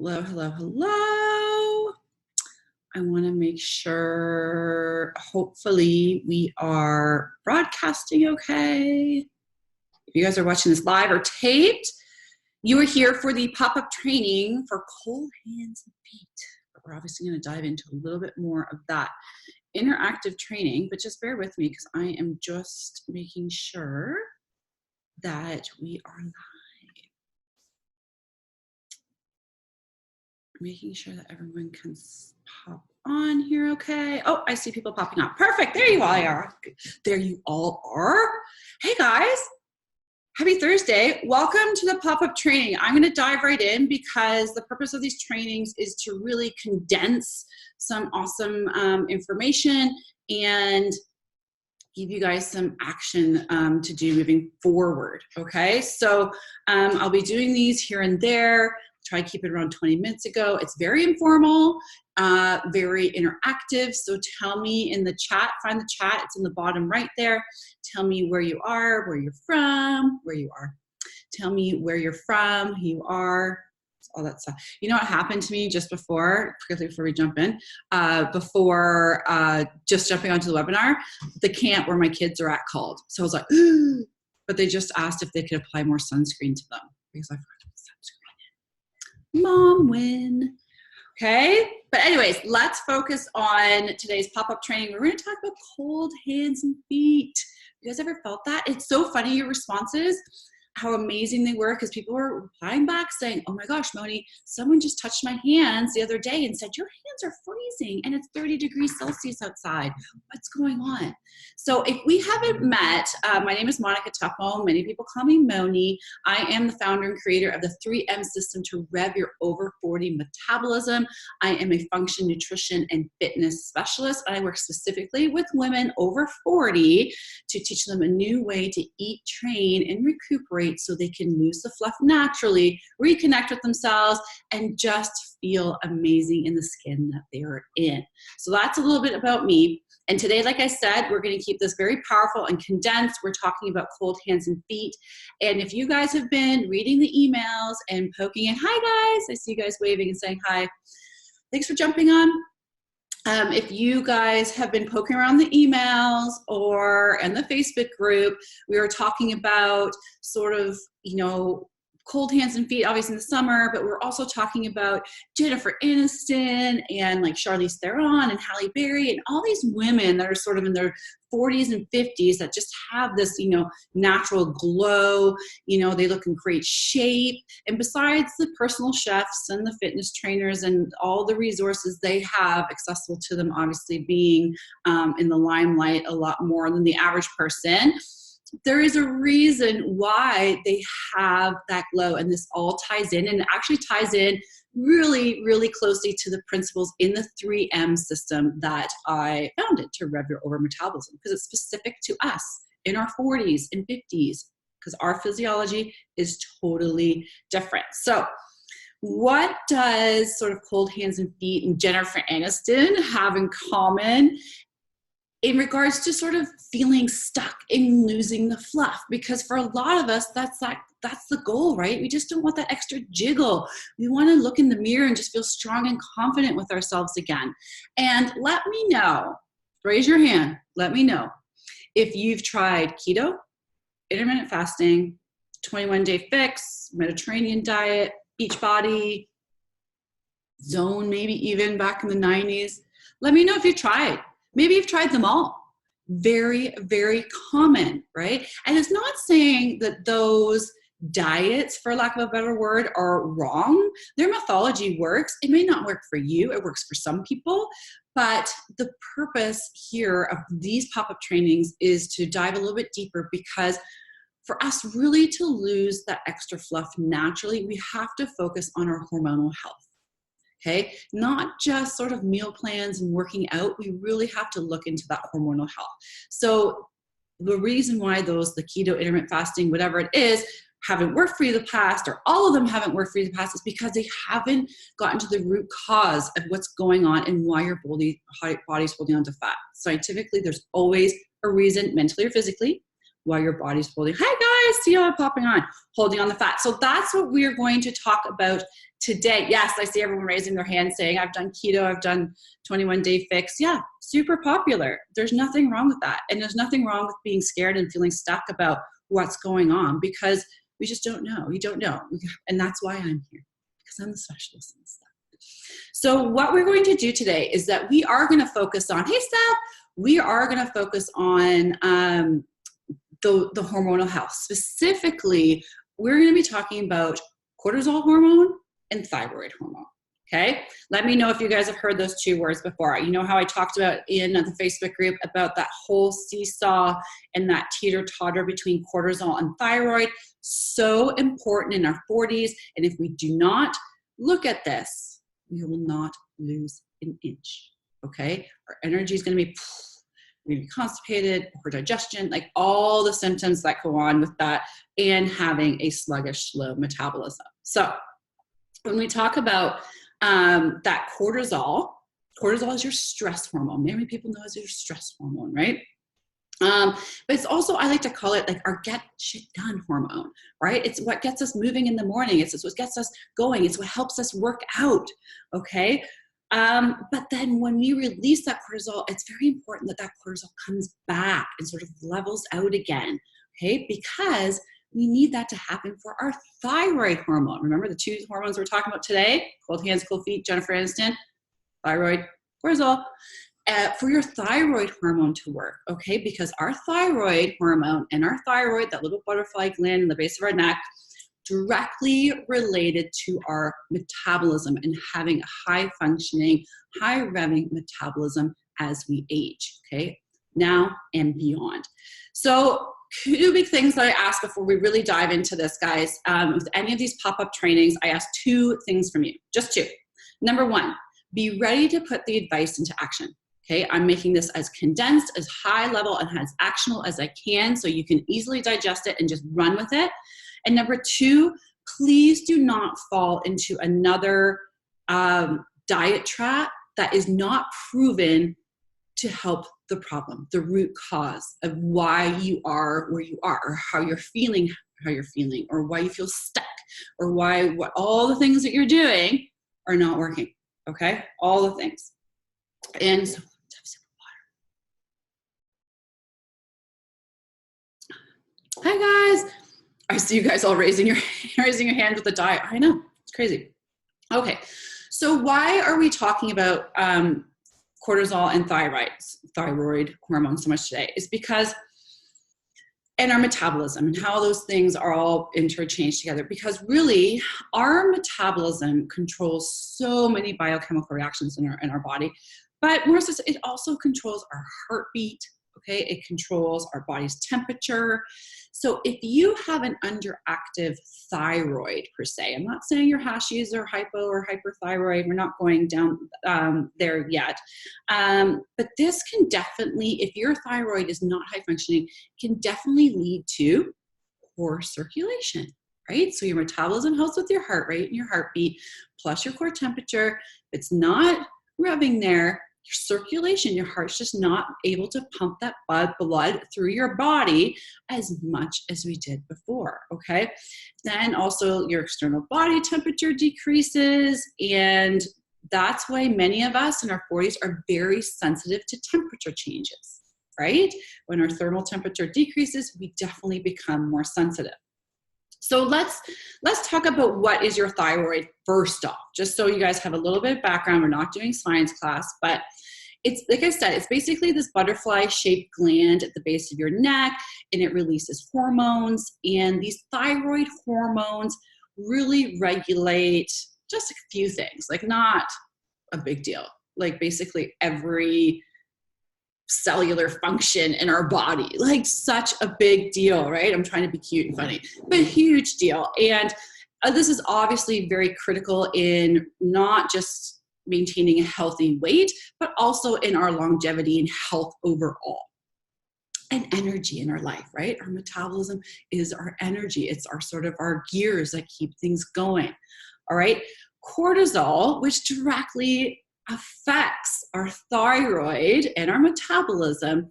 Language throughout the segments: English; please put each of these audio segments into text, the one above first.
Hello, hello, hello. I want to make sure, hopefully, we are broadcasting okay. If you guys are watching this live or taped, you are here for the pop-up training for cold hands and feet. But we're obviously going to dive into a little bit more of that interactive training, but just bear with me because I am just making sure that we are live. Making sure that everyone can pop on here, okay? Oh, I see people popping up. Perfect, there you all are. There you all are. Hey guys, happy Thursday. Welcome to the pop-up training. I'm gonna dive right in because the purpose of these trainings is to really condense some awesome information and give you guys some action to do moving forward, okay? So I'll be doing these here and there. Try to keep it around 20 minutes ago. It's very informal, very interactive. So tell me in the chat, find the chat. It's in the bottom right there. Tell me where you are, where you're from, where you are. Tell me where you're from, who you are, all that stuff. You know what happened to me just before, particularly before we jump in, just jumping onto the webinar, the camp where my kids are at called. So I was like, but they just asked if they could apply more sunscreen to them because I forgot to put sunscreen. Mom win. Okay, but anyways, let's focus on today's pop-up training. We're going to talk about cold hands and feet. You guys ever felt that? It's so funny, your responses, how amazing they were, because people were replying back saying, oh my gosh, Moni, someone just touched my hands the other day and said, your hands are freezing and it's 30 degrees Celsius outside. What's going on? So if we haven't met, my name is Monica Tuppo. Many people call me Moni. I am the founder and creator of the 3M system to rev your over 40 metabolism. I am a function, nutrition, and fitness specialist. I work specifically with women over 40 to teach them a new way to eat, train, and recuperate so they can lose the fluff naturally, reconnect with themselves, and just feel amazing in the skin that they are in. So that's a little bit about me. And today, like I said, we're going to keep this very powerful and condensed. We're talking about cold hands and feet. And if you guys have been reading the emails and poking in, hi guys, I see you guys waving and saying hi. Thanks for jumping on. If you guys have been poking around the emails or in the Facebook group, we were talking about sort of, cold hands and feet, obviously in the summer, but we're also talking about Jennifer Aniston and like Charlize Theron and Halle Berry and all these women that are sort of in their 40s and 50s that just have this, natural glow, they look in great shape. And besides the personal chefs and the fitness trainers and all the resources they have accessible to them, obviously being in the limelight a lot more than the average person, there is a reason why they have that glow, and this all ties in, and it actually ties in really, really closely to the principles in the 3M system that I founded to rev your over metabolism, because it's specific to us in our 40s and 50s, because our physiology is totally different. So what does sort of cold hands and feet and Jennifer Aniston have in common in regards to sort of feeling stuck in losing the fluff? Because for a lot of us, that's the goal, right? We just don't want that extra jiggle. We want to look in the mirror and just feel strong and confident with ourselves again. And let me know, raise your hand, let me know if you've tried keto, intermittent fasting, 21-day fix, Mediterranean diet, Beachbody, Zone, maybe even back in the 90s. Let me know if you tried. Maybe you've tried them all. Very, very common, right? And it's not saying that those diets, for lack of a better word, are wrong. Their methodology works. It may not work for you. It works for some people. But the purpose here of these pop-up trainings is to dive a little bit deeper, because for us really to lose that extra fluff naturally, we have to focus on our hormonal health. Okay, not just sort of meal plans and working out. We really have to look into that hormonal health. So the reason why the keto, intermittent fasting, whatever it is, haven't worked for you in the past, or all of them haven't worked for you in the past, is because they haven't gotten to the root cause of what's going on and why your body's holding on to fat. Scientifically, there's always a reason, mentally or physically, why your body's holding. Hi I see it popping on. Holding on the fat. So that's what we're going to talk about today. Yes, I see everyone raising their hand saying, I've done keto, I've done 21-day fix. Yeah, super popular. There's nothing wrong with that. And there's nothing wrong with being scared and feeling stuck about what's going on, because we just don't know. We don't know. And that's why I'm here, because I'm the specialist in this stuff. So what we're going to do today is that we are going to focus on, hey, Steph, we are going to focus on the hormonal health. Specifically, we're going to be talking about cortisol hormone and thyroid hormone. Okay. Let me know if you guys have heard those two words before. You know how I talked about in the Facebook group about that whole seesaw and that teeter-totter between cortisol and thyroid. So important in our 40s. And if we do not look at this, we will not lose an inch. Okay. Our energy is going to be, we're going to be constipated, poor digestion, like all the symptoms that go on with that, and having a sluggish, slow metabolism. So when we talk about that cortisol is your stress hormone. Many people know it's your stress hormone, right? But it's also, I like to call it like our get shit done hormone, right? It's what gets us moving in the morning. It's what gets us going. It's what helps us work out, okay? But then when we release that cortisol, it's very important that that cortisol comes back and sort of levels out again, okay? Because we need that to happen for our thyroid hormone. Remember the two hormones we're talking about today? Cold hands, cold feet, Jennifer Aniston, thyroid, cortisol. For your thyroid hormone to work, okay? Because our thyroid hormone and our thyroid, that little butterfly gland in the base of our neck, directly related to our metabolism and having a high functioning, high revving metabolism as we age, okay? Now and beyond. So two big things that I ask before we really dive into this, guys. With any of these pop-up trainings, I ask two things from you, just two. Number one, be ready to put the advice into action. Okay, I'm making this as condensed, as high level, and as actionable as I can so you can easily digest it and just run with it. And number two, please do not fall into another diet trap that is not proven to help the problem, the root cause of why you are where you are, or how you're feeling, or why you feel stuck, or why all the things that you're doing are not working. Okay, all the things. And so, hi guys, I see you guys all raising your hands with the diet. I know, it's crazy. Okay, so why are we talking about cortisol and thyroid hormone so much today? Is because, and our metabolism and how those things are all interchanged together, because really our metabolism controls so many biochemical reactions in our body, but more so it also controls our heartbeat. Okay, it controls our body's temperature. So if you have an underactive thyroid per se, I'm not saying your Hashis or hypo or hyperthyroid, we're not going down there yet. But this can definitely, if your thyroid is not high functioning, can definitely lead to poor circulation, right? So your metabolism helps with your heart rate and your heartbeat, plus your core temperature. If it's not revving there, your circulation, your heart's just not able to pump that blood through your body as much as we did before, okay? Then also your external body temperature decreases, and that's why many of us in our 40s are very sensitive to temperature changes, right? When our thermal temperature decreases, we definitely become more sensitive. So let's talk about what is your thyroid first off, just so you guys have a little bit of background. We're not doing science class, but it's, like I said, it's basically this butterfly-shaped gland at the base of your neck, and it releases hormones. And these thyroid hormones really regulate just a few things, like not a big deal, like basically every cellular function in our body, like such a big deal, right? I'm trying to be cute and funny, but huge deal. And this is obviously very critical in not just maintaining a healthy weight, but also in our longevity and health overall. And energy in our life, right? Our metabolism is our energy. It's our sort of our gears that keep things going, all right? Cortisol, which directly affects our thyroid and our metabolism,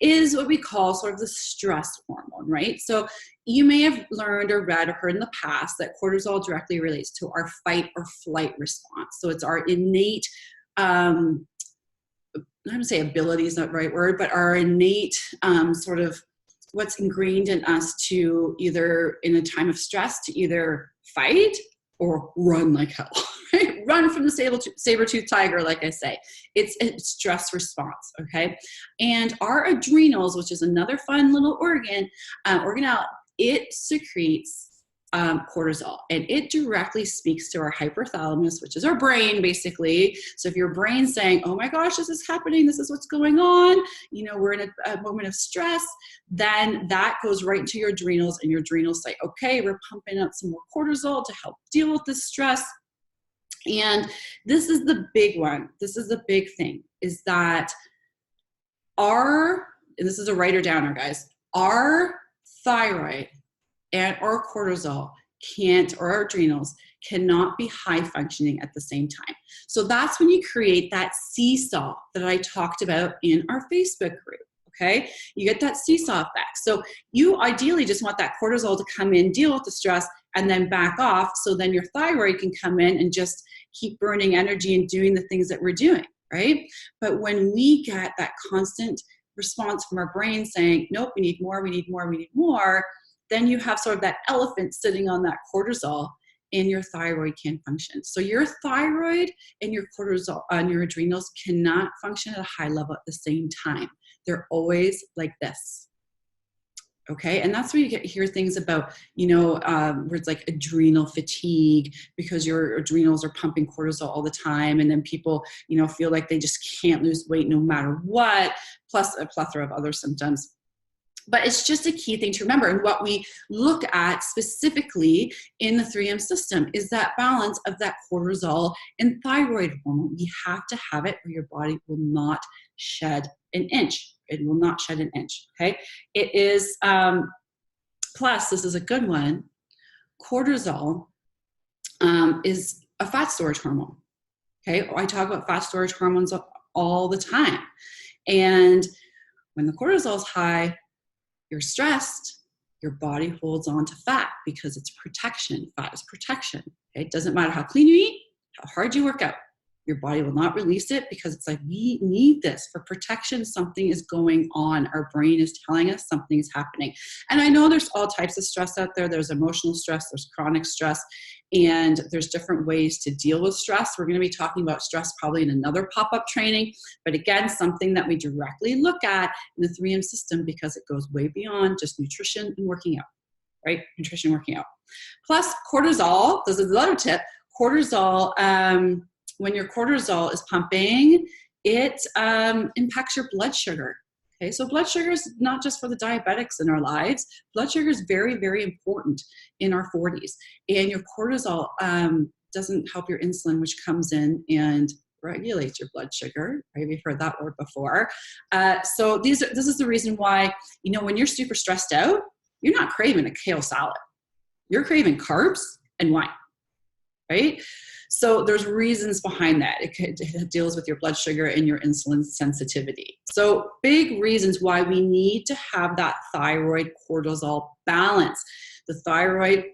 is what we call sort of the stress hormone, right? So you may have learned or read or heard in the past that cortisol directly relates to our fight or flight response. So it's our innate, I'm going to say ability is not the right word, but our innate sort of what's ingrained in us to either in a time of stress to either fight or run like hell, right? Run from the saber-toothed tiger, like I say. It's a stress response, okay? And our adrenals, which is another fun little organelle, it secretes cortisol, and it directly speaks to our hypothalamus, which is our brain, basically. So if your brain's saying, oh my gosh, this is happening, this is what's going on, you know, we're in a moment of stress, then that goes right into your adrenals, and your adrenals say, okay, we're pumping out some more cortisol to help deal with this stress. And this is the big one. This is the big thing, is that and this is a writer downer, guys, our thyroid and our cortisol or our adrenals cannot be high functioning at the same time. So that's when you create that seesaw that I talked about in our Facebook group, okay? You get that seesaw effect. So you ideally just want that cortisol to come in, deal with the stress, and then back off, so then your thyroid can come in and just keep burning energy and doing the things that we're doing, right? But when we get that constant response from our brain saying, nope, we need more, we need more, we need more, then you have sort of that elephant sitting on that cortisol, and your thyroid can't function. So your thyroid and your cortisol and your adrenals cannot function at a high level at the same time. They're always like this. Okay, and that's where you hear things about, you know, where it's like adrenal fatigue because your adrenals are pumping cortisol all the time, and then people, you know, feel like they just can't lose weight no matter what, plus a plethora of other symptoms. But it's just a key thing to remember. And what we look at specifically in the 3M system is that balance of that cortisol and thyroid hormone. You have to have it, or your body will not shed an inch. It will not shed an inch, okay? It is, plus, this is a good one, cortisol is a fat storage hormone, okay? I talk about fat storage hormones all the time. And when the cortisol is high, you're stressed, your body holds on to fat because it's protection. Fat is protection. Okay? It doesn't matter how clean you eat, how hard you work out. Your body will not release it because it's like, we need this for protection. Something is going on. Our brain is telling us something is happening. And I know there's all types of stress out there. There's emotional stress, there's chronic stress, and there's different ways to deal with stress. We're going to be talking about stress probably in another pop-up training. But again, something that we directly look at in the 3M system because it goes way beyond just nutrition and working out, right? Nutrition, working out. Plus cortisol, this is another tip, cortisol, when your cortisol is pumping, it impacts your blood sugar. Okay, so blood sugar is not just for the diabetics in our lives. Blood sugar is very, very important in our 40s. And your cortisol doesn't help your insulin, which comes in and regulates your blood sugar. Right? We've heard that word before. So this is the reason why, you know, when you're super stressed out, you're not craving a kale salad. You're craving carbs and wine, right? So there's reasons behind that. It deals with your blood sugar and your insulin sensitivity. So big reasons why we need to have that thyroid cortisol balance. The thyroid,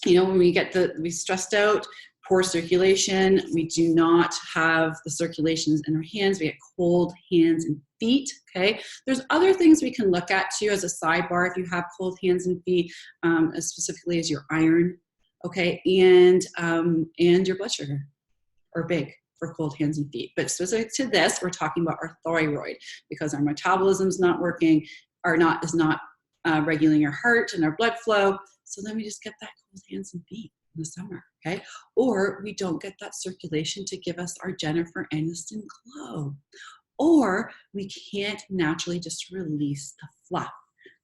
you know, when we stressed out, poor circulation, we do not have the circulations in our hands, we get cold hands and feet, okay? There's other things we can look at too as a sidebar if you have cold hands and feet, as specifically as your iron. Okay, and your blood sugar are big for cold hands and feet. But specific to this, we're talking about our thyroid because our metabolism's not working, is not regulating our heart and our blood flow. So then we just get that cold hands and feet in the summer, okay? Or we don't get that circulation to give us our Jennifer Aniston glow. Or we can't naturally just release the fluff,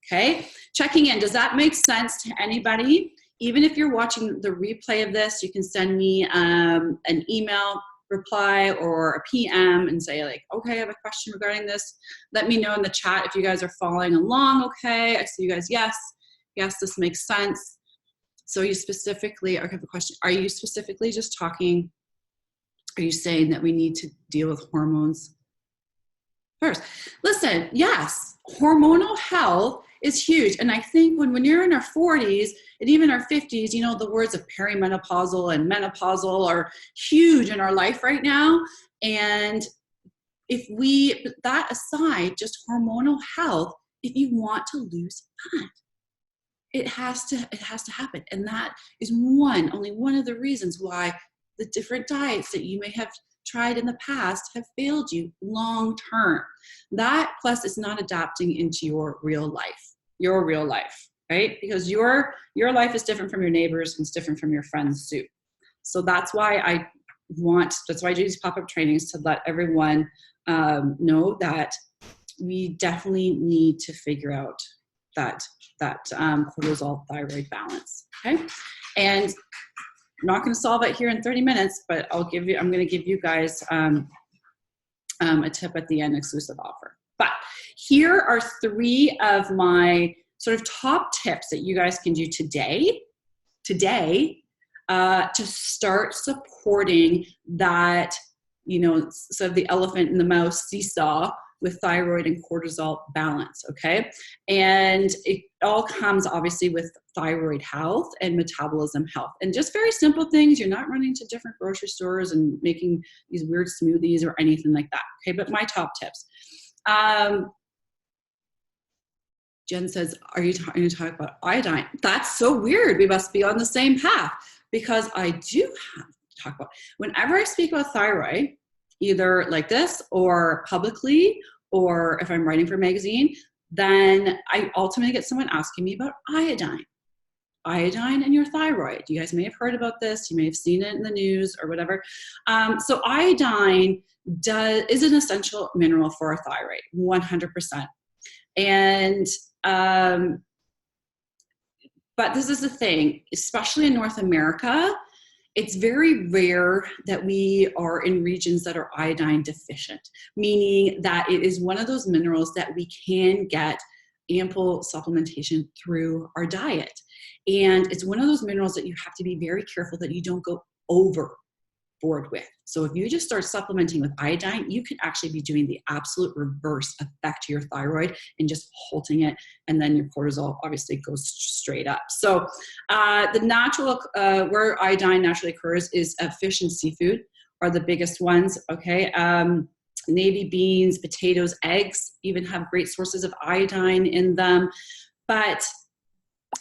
okay? Checking in, does that make sense to anybody? Even if you're watching the replay of this, you can send me an email reply or a PM and say like, okay, I have a question regarding this. Let me know in the chat if you guys are following along, okay? I see you guys, yes, this makes sense. So you specifically, I have a question. Are you specifically just talking, are you saying that we need to deal with hormones First, listen, yes, hormonal health is huge. And I think when you're in our 40s and even our 50s, you know, the words of perimenopausal and menopausal are huge in our life right now. And if we put that aside, just hormonal health, if you want to lose fat, it has to happen. And that is only one of the reasons why the different diets that you may have tried in the past have failed you long term. That plus it's not adapting into your real life, right? Because your life is different from your neighbors and it's different from your friends too. So that's why I do these pop-up trainings, to let everyone know that we definitely need to figure out that cortisol thyroid balance. Okay. And I'm not going to solve it here in 30 minutes, but I'm going to give you guys a tip at the end, exclusive offer. But here are 3 of my sort of top tips that you guys can do today to start supporting that, you know, sort of the elephant and the mouse seesaw with thyroid and cortisol balance, okay? And it all comes obviously with thyroid health and metabolism health. And just very simple things. You're not running to different grocery stores and making these weird smoothies or anything like that, okay? But my top tips. Jen says, are you going to talk about iodine? That's so weird. We must be on the same path, because I do have to talk about, whenever I speak about thyroid, either like this or publicly, or if I'm writing for a magazine, then I ultimately get someone asking me about iodine and your thyroid. You guys may have heard about this. You may have seen it in the news or whatever. So iodine is an essential mineral for our thyroid, 100%. And, but this is the thing, especially in North America, it's very rare that we are in regions that are iodine deficient, meaning that it is one of those minerals that we can get ample supplementation through our diet. And it's one of those minerals that you have to be very careful that you don't go overboard with. So if you just start supplementing with iodine, you could actually be doing the absolute reverse effect to your thyroid and just halting it. And then your cortisol obviously goes straight up. So the natural, where iodine naturally occurs is fish and seafood are the biggest ones. Okay. Navy beans, potatoes, eggs even have great sources of iodine in them. But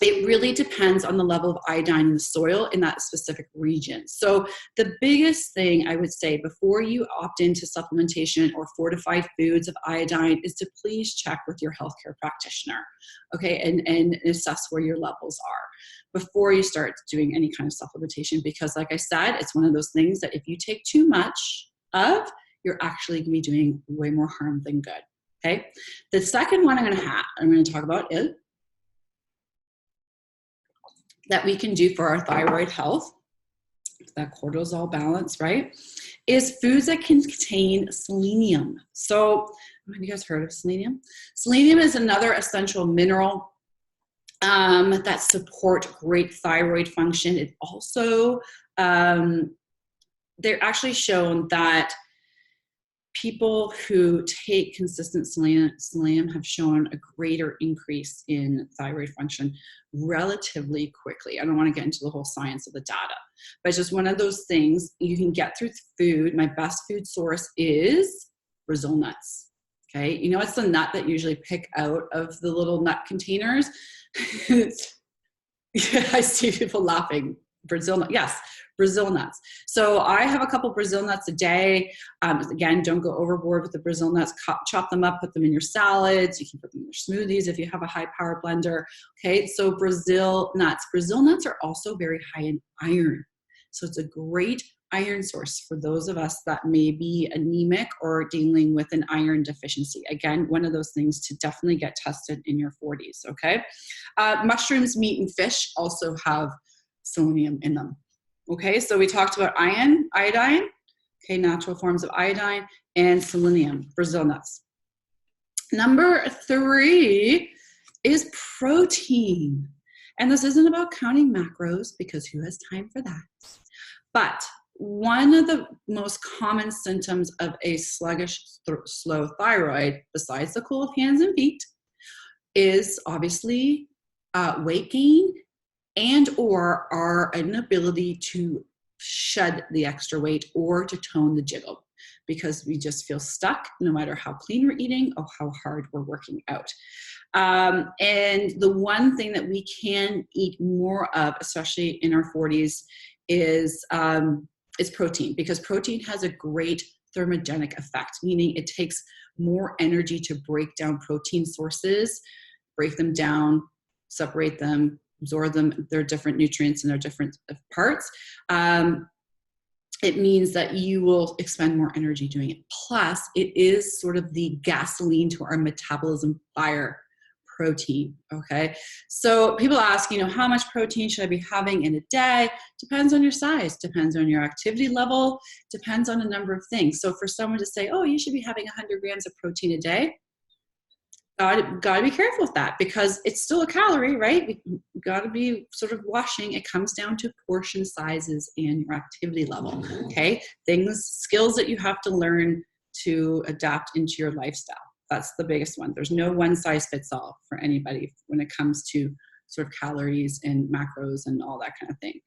it really depends on the level of iodine in the soil in that specific region. So the biggest thing I would say before you opt into supplementation or fortified foods of iodine is to please check with your healthcare practitioner, okay, and assess where your levels are before you start doing any kind of supplementation. Because like I said, it's one of those things that if you take too much of, you're actually going to be doing way more harm than good, okay? The second one I'm going to talk about is that we can do for our thyroid health, that cortisol balance, right, is foods that can contain selenium. So have you guys heard of selenium? Selenium is another essential mineral that support great thyroid function. It also, they're actually shown that people who take consistent selenium have shown a greater increase in thyroid function relatively quickly. I don't want to get into the whole science of the data, but it's just one of those things you can get through food. My best food source is Brazil nuts. Okay. You know, it's the nut that you usually pick out of the little nut containers. I see people laughing. Brazil nuts. Yes, Brazil nuts. So I have a couple Brazil nuts a day. Again, don't go overboard with the Brazil nuts. Chop them up, put them in your salads. You can put them in your smoothies if you have a high power blender. Okay, so Brazil nuts. Brazil nuts are also very high in iron. So it's a great iron source for those of us that may be anemic or dealing with an iron deficiency. Again, one of those things to definitely get tested in your 40s, okay? Mushrooms, meat, and fish also have selenium in them. Okay, so we talked about iodine, okay, natural forms of iodine, and selenium, Brazil nuts. Number 3 is protein. And this isn't about counting macros, because who has time for that? But one of the most common symptoms of a sluggish, slow thyroid, besides the cold hands and feet, is obviously weight gain and or our inability to shed the extra weight or to tone the jiggle, because we just feel stuck no matter how clean we're eating or how hard we're working out. And the one thing that we can eat more of, especially in our 40s, is protein, because protein has a great thermogenic effect, meaning it takes more energy to break down protein sources, break them down, separate them, absorb them. They're different nutrients and they're different parts. It means that you will expend more energy doing it. Plus, it is sort of the gasoline to our metabolism fire, protein, okay? So people ask, how much protein should I be having in a day? Depends on your size, depends on your activity level, depends on a number of things. So for someone to say, oh, you should be having 100 grams of protein a day, gotta be careful with that, because it's still a calorie, right? We gotta be sort of watching. It comes down to portion sizes and your activity level, okay? Skills that you have to learn to adapt into your lifestyle. That's the biggest one. There's no one size fits all for anybody when it comes to sort of calories and macros and all that kind of thing.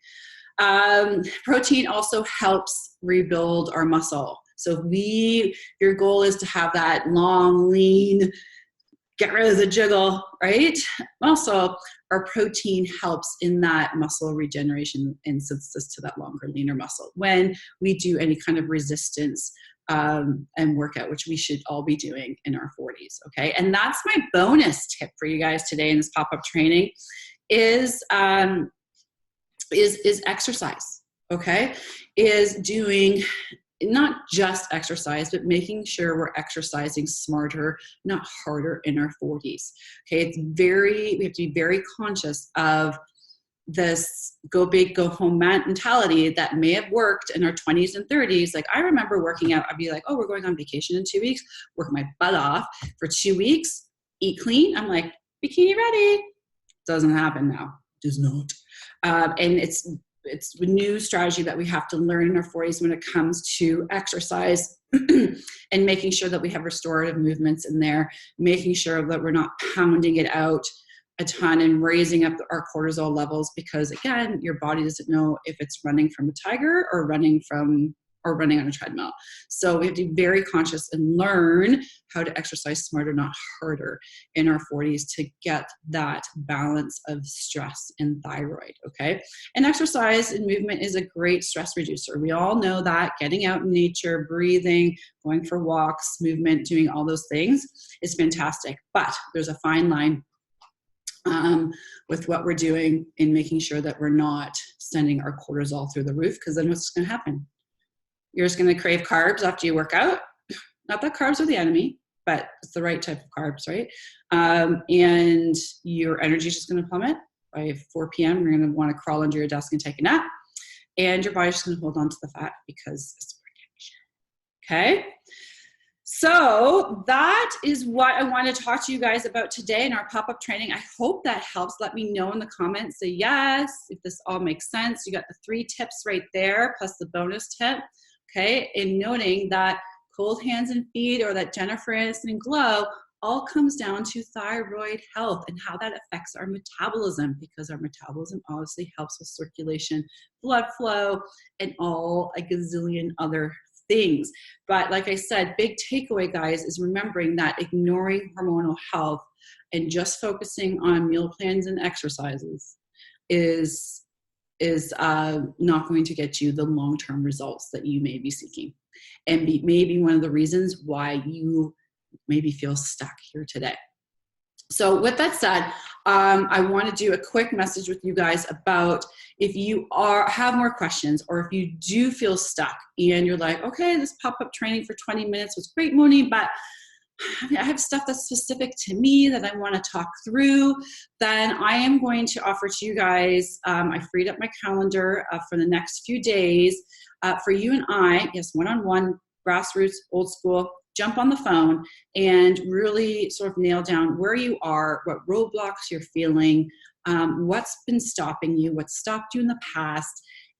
Protein also helps rebuild our muscle. So your goal is to have that long, lean, get rid of the jiggle, right? Also, our protein helps in that muscle regeneration and synthesis to that longer, leaner muscle when we do any kind of resistance and workout, which we should all be doing in our 40s, okay? And that's my bonus tip for you guys today in this pop-up training is exercise, okay? Is doing not just exercise, but making sure we're exercising smarter, not harder in our 40s. Okay, we have to be very conscious of this go big, go home mentality that may have worked in our 20s and 30s. Like I remember working out, I'd be like, oh, we're going on vacation in 2 weeks, work my butt off for 2 weeks, eat clean. I'm like, bikini ready. Doesn't happen now. Does not. And it's a new strategy that we have to learn in our 40s when it comes to exercise and making sure that we have restorative movements in there, making sure that we're not pounding it out a ton and raising up our cortisol levels, because again, your body doesn't know if it's running from a tiger or running on a treadmill. So we have to be very conscious and learn how to exercise smarter, not harder in our 40s to get that balance of stress and thyroid, okay? And exercise and movement is a great stress reducer. We all know that getting out in nature, breathing, going for walks, movement, doing all those things is fantastic. But there's a fine line with what we're doing in making sure that we're not sending our cortisol through the roof, because then what's going to happen? You're just going to crave carbs after you work out. Not that carbs are the enemy, but it's the right type of carbs, right? And your energy is just going to plummet. By 4 p.m., you're going to want to crawl under your desk and take a nap. And your body's just going to hold on to the fat because it's protection. Okay? So that is what I want to talk to you guys about today in our pop-up training. I hope that helps. Let me know in the comments. Say yes, if this all makes sense. You got the 3 tips right there, plus the bonus tip. Okay, and noting that cold hands and feet or that Jennifer Aniston glow all comes down to thyroid health and how that affects our metabolism, because our metabolism obviously helps with circulation, blood flow, and all a gazillion other things. But like I said, big takeaway, guys, is remembering that ignoring hormonal health and just focusing on meal plans and exercises is not going to get you the long-term results that you may be seeking, and maybe one of the reasons why you maybe feel stuck here today. So with that said, I want to do a quick message with you guys about if you have more questions, or if you do feel stuck and you're like, okay, this pop-up training for 20 minutes was great, Moni, but I have stuff that's specific to me that I want to talk through, then I am going to offer to you guys, I freed up my calendar for the next few days for you and I, yes, one-on-one, grassroots, old school, jump on the phone and really sort of nail down where you are, what roadblocks you're feeling, what's been stopping you, what stopped you in the past,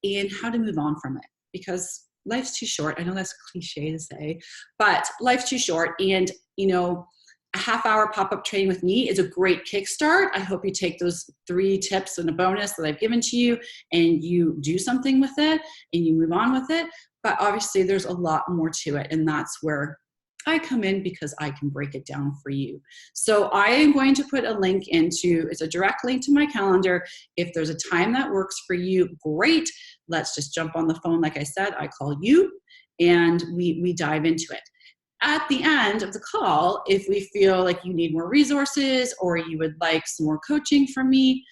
and how to move on from it. because life's too short. I know that's cliche to say, but life's too short. And, you know, a half-hour pop-up training with me is a great kickstart. I hope you take those 3 tips and a bonus that I've given to you and you do something with it and you move on with it. But obviously there's a lot more to it, and that's where I come in, because I can break it down for you. So I am going to put a link into, it's a direct link to my calendar. If there's a time that works for you, great. Let's just jump on the phone. Like I said, I call you and we dive into it. At the end of the call, if we feel like you need more resources or you would like some more coaching from me,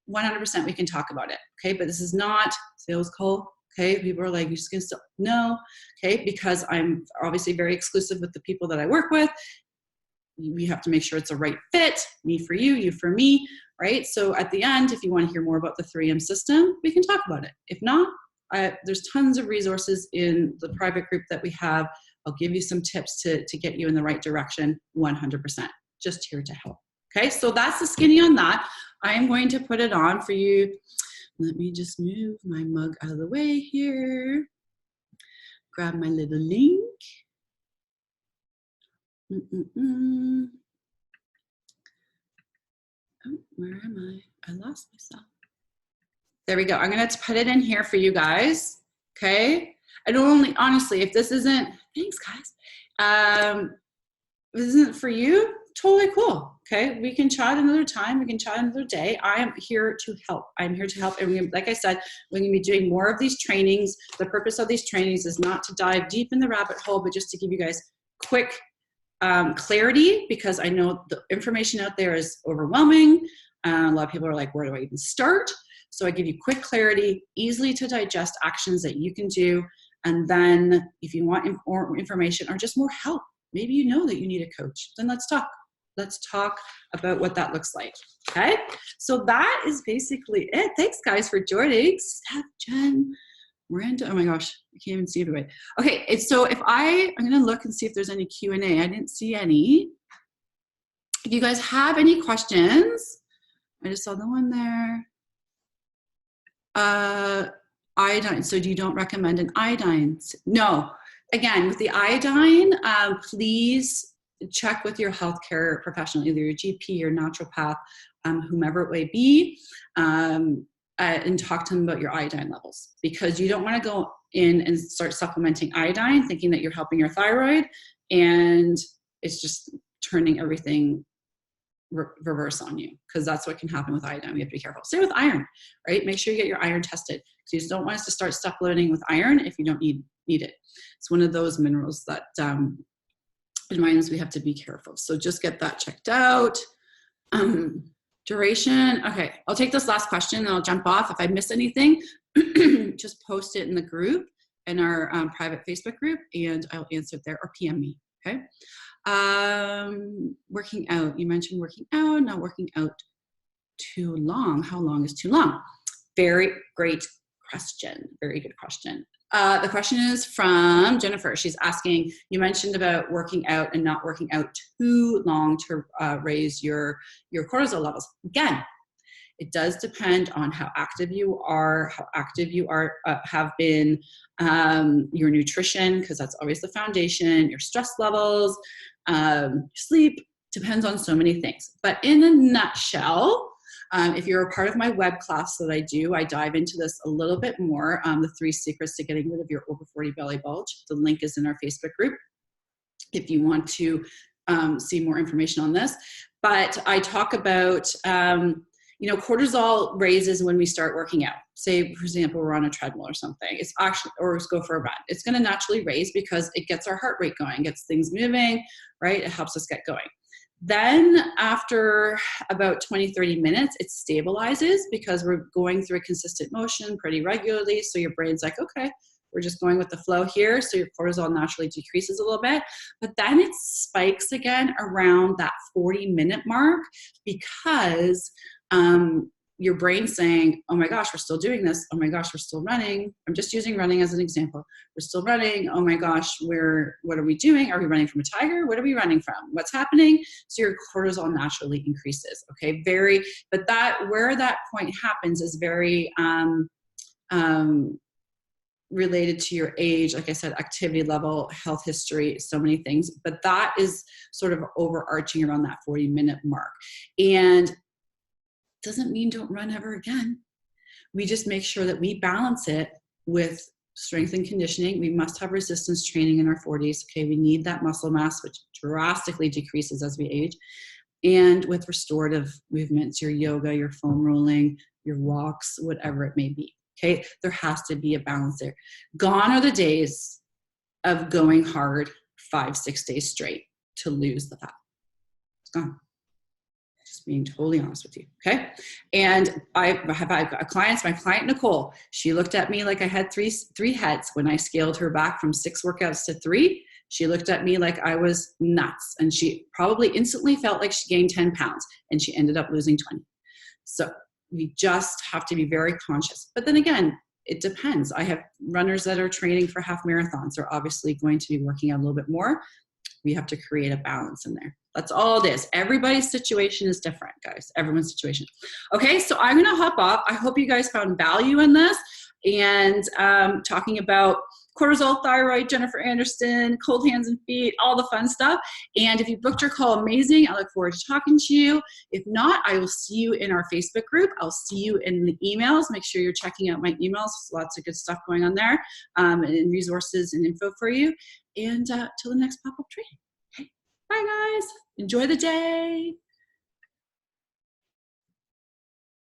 100% we can talk about it. Okay. But this is not sales call. Okay. People are like, you just gonna still, no. Okay. Because I'm obviously very exclusive with the people that I work with. We have to make sure it's a right fit, me for you, you for me. Right. So at the end, if you want to hear more about the 3M system, we can talk about it. If not, there's tons of resources in the private group that we have. I'll give you some tips to get you in the right direction, 100%. Just here to help. Okay, so that's the skinny on that. I am going to put it on for you. Let me just move my mug out of the way here. Grab my little link. Oh, where am I? I lost myself. There we go. I'm going to put it in here for you guys. Okay. I don't only, honestly, if this isn't, thanks guys. If this isn't for you, totally cool. Okay. We can chat another time. We can chat another day. I am here to help. I'm here to help. And like I said, we're going to be doing more of these trainings. The purpose of these trainings is not to dive deep in the rabbit hole, but just to give you guys quick clarity, because I know the information out there is overwhelming. A lot of people are like, where do I even start? So I give you quick clarity, easily to digest actions that you can do. And then if you want more information or just more help, maybe you know that you need a coach, then let's talk. Let's talk about what that looks like. Okay. So that is basically it. Thanks guys for joining. Steph, Jen, Miranda. Oh my gosh, I can't even see everybody. Okay. So if I'm going to look and see if there's any Q&A. I didn't see any. If you guys have any questions, I just saw the one there. Iodine. So you don't recommend an iodine? No. Again, with the iodine, please check with your healthcare professional, either your GP or naturopath, whomever it may be, and talk to them about your iodine levels, because you don't want to go in and start supplementing iodine thinking that you're helping your thyroid, and it's just turning everything reverse on you, because that's what can happen with iodine. We have to be careful. Same with iron, right? Make sure you get your iron tested, because you just don't want us to start supplementing with iron if you don't need it. It's one of those minerals that vitamins we have to be careful. So just get that checked out. Duration. Okay, I'll take this last question and I'll jump off. If I miss anything, just post it in the group, in our private Facebook group, and I'll answer it there, or PM me. Okay. Working out. You mentioned working out, not working out too long. How long is too long? Very great question. Very good question. The question is from Jennifer. She's asking, you mentioned about working out and not working out too long to raise your cortisol levels. Again, it does depend on how active you are, have been, your nutrition, because that's always the foundation, your stress levels, sleep, depends on so many things. But in a nutshell, if you're a part of my web class that I do, I dive into this a little bit more, the 3 secrets to getting rid of your over 40 belly bulge. The link is in our Facebook group if you want to see more information on this. But I talk about, cortisol raises when we start working out. Say, for example, we're on a treadmill or something. It's actually, or let's go for a run. It's going to naturally raise because it gets our heart rate going, gets things moving, right? It helps us get going. Then after about 20, 30 minutes, it stabilizes because we're going through a consistent motion pretty regularly. So your brain's like, okay, we're just going with the flow here. So your cortisol naturally decreases a little bit, but then it spikes again around that 40-minute mark, because your brain's saying, oh my gosh, we're still doing this. Oh my gosh, we're still running. I'm just using running as an example. We're still running. Oh my gosh, what are we doing? Are we running from a tiger? What are we running from? What's happening? So your cortisol naturally increases. Okay. But where that point happens is very, related to your age, like I said, activity level, health history, so many things, but that is sort of overarching around that 40-minute mark. And doesn't mean don't run ever again. We just make sure that we balance it with strength and conditioning. We must have resistance training in our 40s. Okay, we need that muscle mass, which drastically decreases as we age. And with restorative movements, your yoga, your foam rolling, your walks, whatever it may be. Okay, there has to be a balance there. Gone are the days of going hard 5-6 days straight to lose the fat. It's gone. Just being totally honest with you, okay? And I've got clients, my client Nicole, she looked at me like I had three heads when I scaled her back from 6 workouts to 3. She looked at me like I was nuts, and she probably instantly felt like she gained 10 pounds, and she ended up losing 20. So we just have to be very conscious. But then again, it depends. I have runners that are training for half marathons. They're obviously going to be working out a little bit more. We have to create a balance in there. That's all it is. Everybody's situation is different, guys. Everyone's situation. Okay, so I'm going to hop off. I hope you guys found value in this, and talking about cortisol, thyroid, Jennifer Aniston, cold hands and feet, all the fun stuff. And if you booked your call, amazing. I look forward to talking to you. If not, I will see you in our Facebook group. I'll see you in the emails. Make sure you're checking out my emails. There's lots of good stuff going on there, and resources and info for you. And till the next pop-up training. Okay. Bye, guys. Enjoy the day.